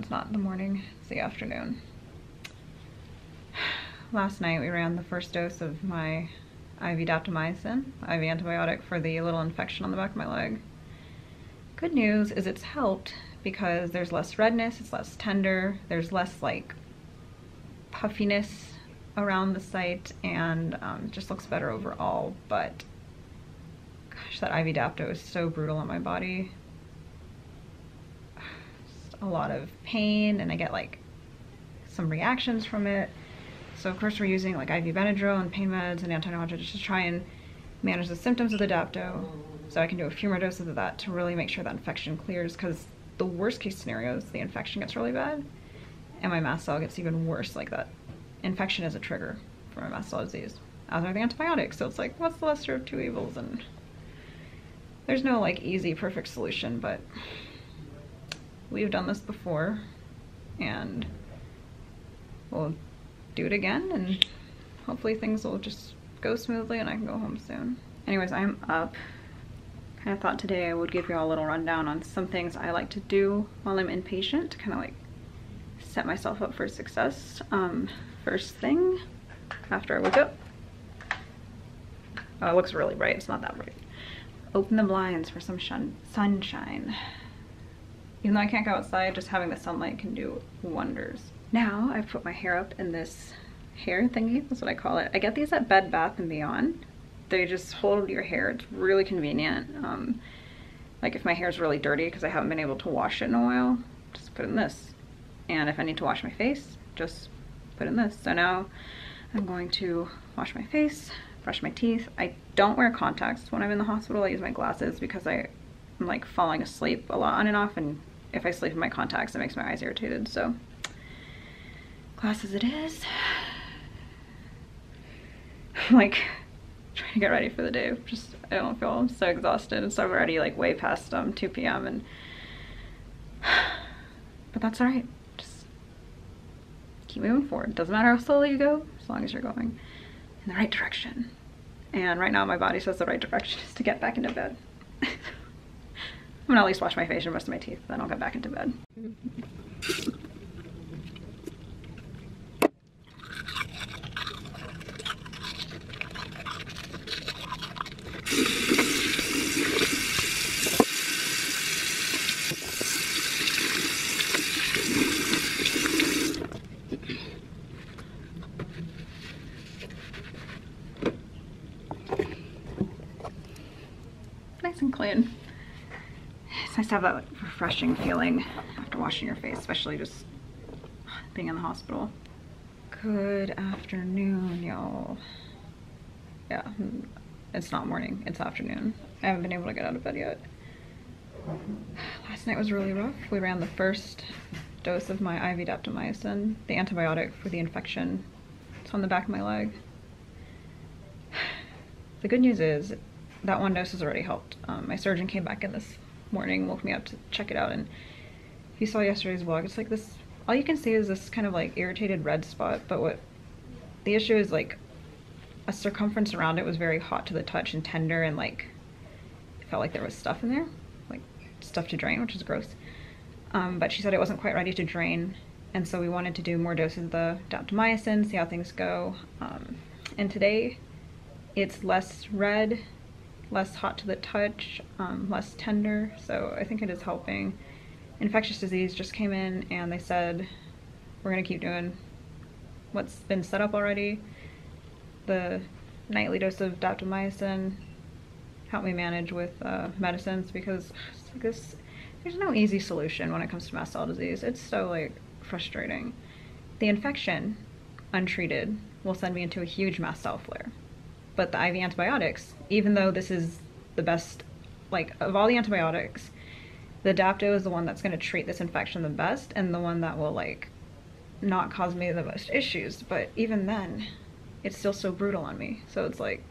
it's not the morning, it's the afternoon. Last night we ran the first dose of my IV daptomycin, IV antibiotic for the little infection on the back of my leg. Good news is it's helped because there's less redness, it's less tender, there's less like puffiness around the site, and just looks better overall. But gosh, that IV dapto is so brutal on my body. Just a lot of pain, and I get like some reactions from it. So of course we're using like IV Benadryl and pain meds and anti-nausea to try and manage the symptoms of the dapto, so I can do a few more doses of that to really make sure that infection clears, because the worst case scenario is the infection gets really bad and my mast cell gets even worse. Like that infection is a trigger for my mast cell disease, as are the antibiotics. So it's like, what's the lesser of two evils? And there's no like easy perfect solution, but we've done this before and we'll do it again, and hopefully things will just go smoothly and I can go home soon. Anyways, I'm up. Kind of thought today I would give you all a little rundown on some things I like to do while I'm inpatient to kind of like set myself up for success. First thing, after I wake up, oh, it looks really bright, it's not that bright. Open the blinds for some sunshine. Even though I can't go outside, just having the sunlight can do wonders. Now I've put my hair up in this hair thingy, that's what I call it. I get these at Bed Bath & Beyond. They just hold your hair, it's really convenient. Like if my hair is really dirty because I haven't been able to wash it in a while, just put in this. And if I need to wash my face, just put in this. So now I'm going to wash my face, brush my teeth. I don't wear contacts when I'm in the hospital. I use my glasses because I'm like falling asleep a lot on and off, and if I sleep in my contacts it makes my eyes irritated. So glasses it is. I'm like trying to get ready for the day. I don't feel, I'm so exhausted. It's already like way past 2 p.m. and but that's all right. Just keep moving forward. It doesn't matter how slowly you go, as long as you're going in the right direction. And right now my body says the right direction is to get back into bed. I'm gonna at least wash my face and brush my teeth, then I'll get back into bed. Nice and clean. It's nice to have that refreshing feeling after washing your face, especially just being in the hospital. Good afternoon, y'all. Yeah, it's not morning, it's afternoon. I haven't been able to get out of bed yet. Last night was really rough. We ran the first dose of my IV daptomycin, the antibiotic for the infection. It's on the back of my leg. The good news is that one dose has already helped. My surgeon came back in this morning, woke me up to check it out, and he saw yesterday's vlog. It's like this, all you can see is this kind of like irritated red spot, but what the issue is, like a circumference around it was very hot to the touch and tender, and like it felt like there was stuff in there, like stuff to drain, which is gross. But she said it wasn't quite ready to drain, and so we wanted to do more doses of the daptomycin, see how things go. And today it's less red, less hot to the touch, less tender, so I think it is helping. Infectious disease just came in and they said we're gonna keep doing what's been set up already. The nightly dose of daptomycin helped me manage with medicines, because there's no easy solution when it comes to mast cell disease. It's so like frustrating. The infection, untreated, will send me into a huge mast cell flare. But the IV antibiotics, even though this is the best, like of all the antibiotics, the dapto is the one that's going to treat this infection the best, and the one that will like not cause me the most issues. But even then, it's still so brutal on me. So it's like,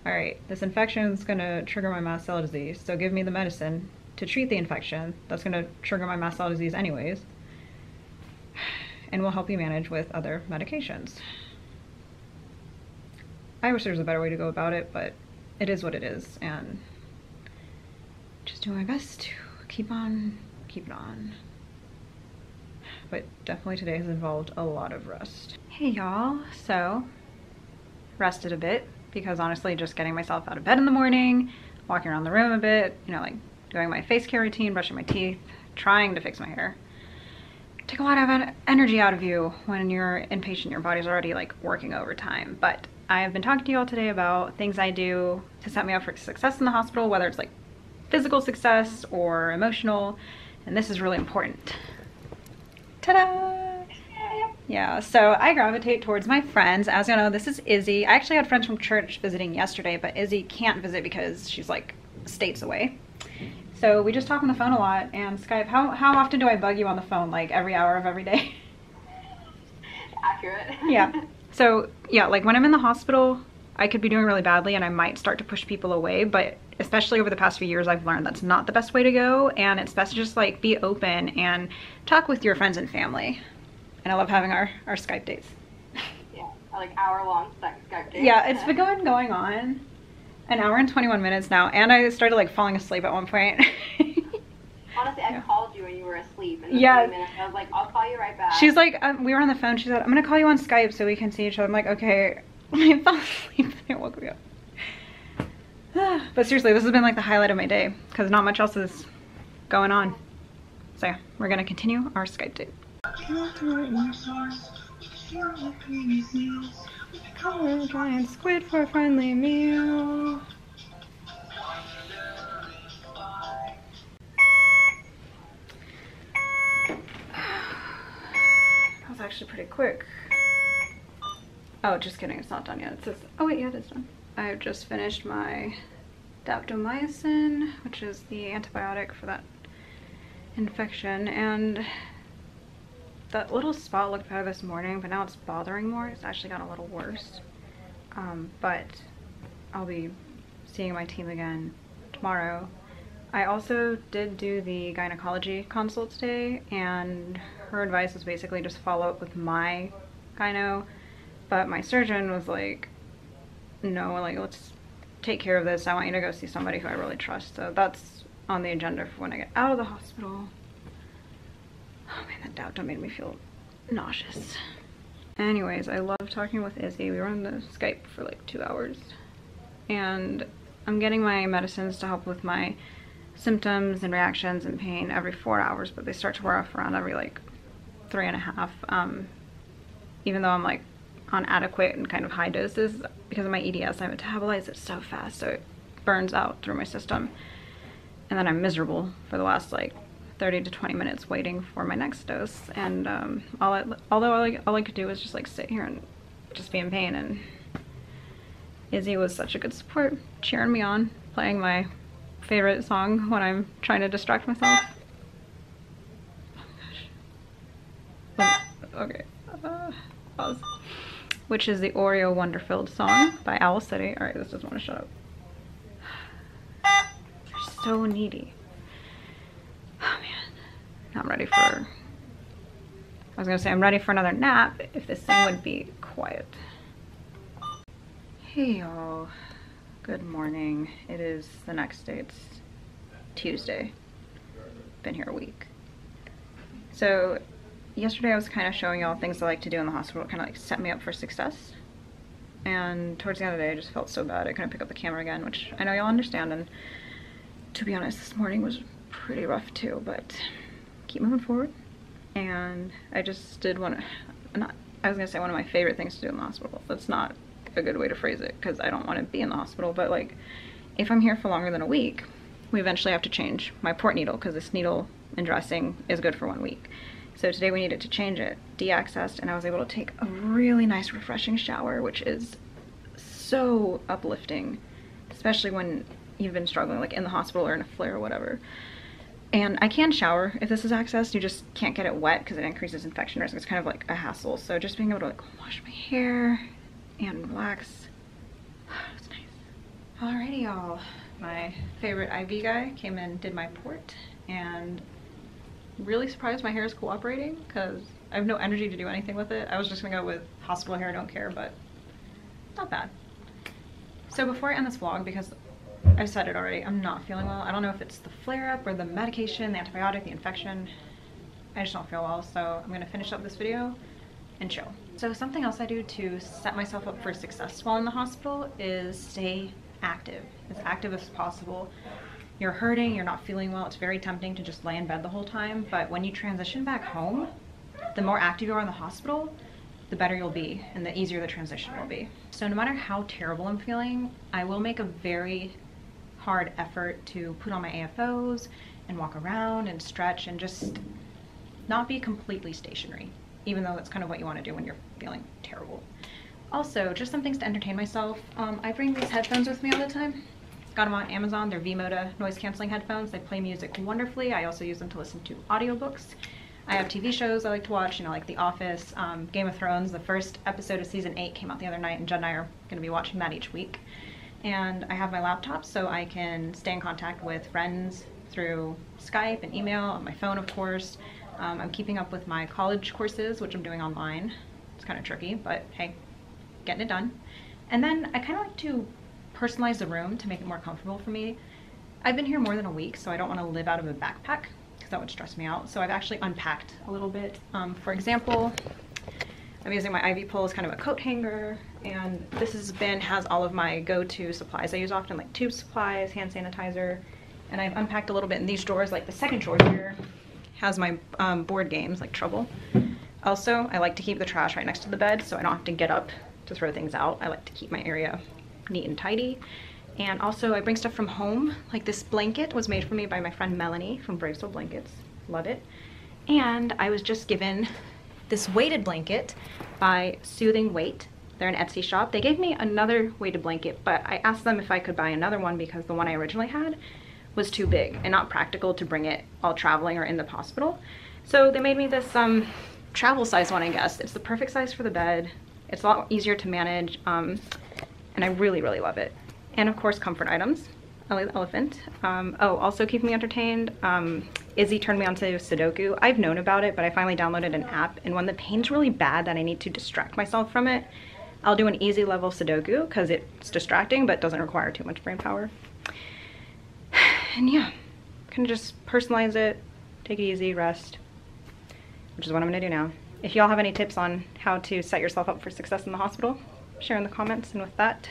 all right, this infection is going to trigger my mast cell disease, so give me the medicine to treat the infection that's going to trigger my mast cell disease anyways, and will help you manage with other medications. I wish there was a better way to go about it, but it is what it is, and just doing my best to keep on keeping on. but definitely today has involved a lot of rest. Hey y'all, so rested a bit because honestly just getting myself out of bed in the morning, walking around the room a bit, you know, like doing my face care routine, brushing my teeth, trying to fix my hair. Take a lot of energy out of you when you're inpatient, your body's already like working overtime. But I have been talking to you all today about things I do to set me up for success in the hospital, whether it's like physical success or emotional, and this is really important. Ta-da! Yeah, so I gravitate towards my friends. As you know, this is Izzy. I actually had friends from church visiting yesterday, but Izzy can't visit because she's like states away. So we just talk on the phone a lot and Skype. How often do I bug you on the phone? Like every hour of every day? Accurate. Yeah. So yeah, like when I'm in the hospital, I could be doing really badly and I might start to push people away, but especially over the past few years, I've learned that's not the best way to go, and it's best to just like be open and talk with your friends and family. And I love having our Skype dates. Yeah, like hour-long Skype dates. Yeah, it's been going on an hour and 21 minutes now, and I started like falling asleep at one point. Honestly, I called you when you were asleep in 3 minutes. I was like, I'll call you right back. She's like, we were on the phone. She said, I'm gonna call you on Skype so we can see each other. I'm like, okay. I fell asleep and it woke me up. But seriously, this has been like the highlight of my day because not much else is going on. So yeah, we're gonna continue our Skype date. Giant squid for a friendly meal. That was actually pretty quick. Oh, just kidding, it's not done yet. It says, oh wait, yeah, it is done. I've just finished my daptomycin, which is the antibiotic for that infection, and that little spot looked better this morning, but now it's bothering more. It's actually gotten a little worse. But I'll be seeing my team again tomorrow. I also did do the gynecology consult today, and her advice was basically just follow up with my gyno, but my surgeon was like, no, like let's take care of this. I want you to go see somebody who I really trust. So that's on the agenda for when I get out of the hospital. Oh man, that dapto made me feel nauseous. Anyways, I love talking with Izzy. We were on the Skype for like 2 hours, and I'm getting my medicines to help with my symptoms and reactions and pain every 4 hours, but they start to wear off around every like 3.5. Even though I'm like on adequate and kind of high doses, because of my EDS, I metabolize it so fast, so it burns out through my system. And then I'm miserable for the last like 30 to 20 minutes waiting for my next dose. And all I could do was just like sit here and just be in pain. And Izzy was such a good support, cheering me on, playing my favorite song when I'm trying to distract myself. Oh my gosh. Okay. Pause. Which is the Oreo Wonder-Filled song by Owl City. Alright, this doesn't want to shut up. They're so needy. Oh man. I'm ready for... I was gonna say I'm ready for another nap if this thing would be quiet. Hey y'all. Good morning. It is the next day. It's Tuesday. Been here a week. So yesterday I was kind of showing y'all things I like to do in the hospital, kind of like set me up for success. And towards the end of the day I just felt so bad I couldn't pick up the camera again, which I know y'all understand, and to be honest this morning was pretty rough too, but keep moving forward. And I just did I was gonna say one of my favorite things to do in the hospital. That's not a good way to phrase it because I don't want to be in the hospital, but like if I'm here for longer than a week, we eventually have to change my port needle because this needle and dressing is good for 1 week. So today we needed to change it, deaccessed, and I was able to take a really nice refreshing shower, which is so uplifting, especially when you've been struggling like in the hospital or in a flare or whatever. And I can shower if this is accessed, you just can't get it wet because it increases infection risk. It's kind of like a hassle. So just being able to like wash my hair and relax, it's nice. Alrighty y'all, my favorite IV guy came in, did my port, and really surprised my hair is cooperating because I have no energy to do anything with it. I was just gonna go with hospital hair, don't care, but not bad. So before I end this vlog, because I've said it already, I'm not feeling well. I don't know if it's the flare-up or the medication, the antibiotic, the infection. I just don't feel well, so I'm gonna finish up this video and chill. So something else I do to set myself up for success while in the hospital is stay active as possible. You're hurting, you're not feeling well, it's very tempting to just lay in bed the whole time, but when you transition back home, the more active you are in the hospital, the better you'll be and the easier the transition will be. So no matter how terrible I'm feeling, I will make a very hard effort to put on my AFOs and walk around and stretch and just not be completely stationary, even though that's kind of what you want to do when you're feeling terrible. Also, just some things to entertain myself. I bring these headphones with me all the time. Got them on Amazon. They're V-Moda noise canceling headphones. They play music wonderfully. I also use them to listen to audiobooks. I have TV shows I like to watch, you know, like The Office, Game of Thrones. The first episode of season 8 came out the other night, and Jen and I are going to be watching that each week. And I have my laptop so I can stay in contact with friends through Skype and email, on my phone, of course. I'm keeping up with my college courses, which I'm doing online. It's kind of tricky, but hey, getting it done. And then I kind of like to personalize the room to make it more comfortable for me. I've been here more than a week, so I don't want to live out of a backpack because that would stress me out. So I've actually unpacked a little bit. For example, I'm using my IV pole as kind of a coat hanger, and this has all of my go-to supplies I use often, like tube supplies, hand sanitizer, and I've unpacked a little bit in these drawers. Like the second drawer here has my board games, like Trouble. Also, I like to keep the trash right next to the bed so I don't have to get up to throw things out. I like to keep my area neat and tidy. And also I bring stuff from home, like this blanket was made for me by my friend Melanie from Brave Soul Blankets. Love it. And I was just given this weighted blanket by Soothing Weight. They're an Etsy shop. They gave me another weighted blanket, but I asked them if I could buy another one because the one I originally had was too big and not practical to bring it while traveling or in the hospital. So they made me this travel size one, I guess. It's the perfect size for the bed. It's a lot easier to manage, and I really, really love it. And of course, comfort items. Ellie the elephant. Oh, also keeping me entertained. Izzy turned me onto Sudoku. I've known about it, but I finally downloaded an app, and when the pain's really bad that I need to distract myself from it, I'll do an easy level Sudoku because it's distracting but doesn't require too much brain power. And yeah, kind of just personalize it, take it easy, rest, which is what I'm gonna do now. If y'all have any tips on how to set yourself up for success in the hospital, share in the comments. And with that,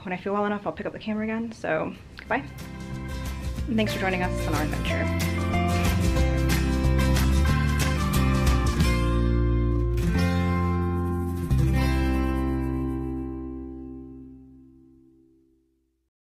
when I feel well enough, I'll pick up the camera again. So goodbye. And thanks for joining us on our adventure.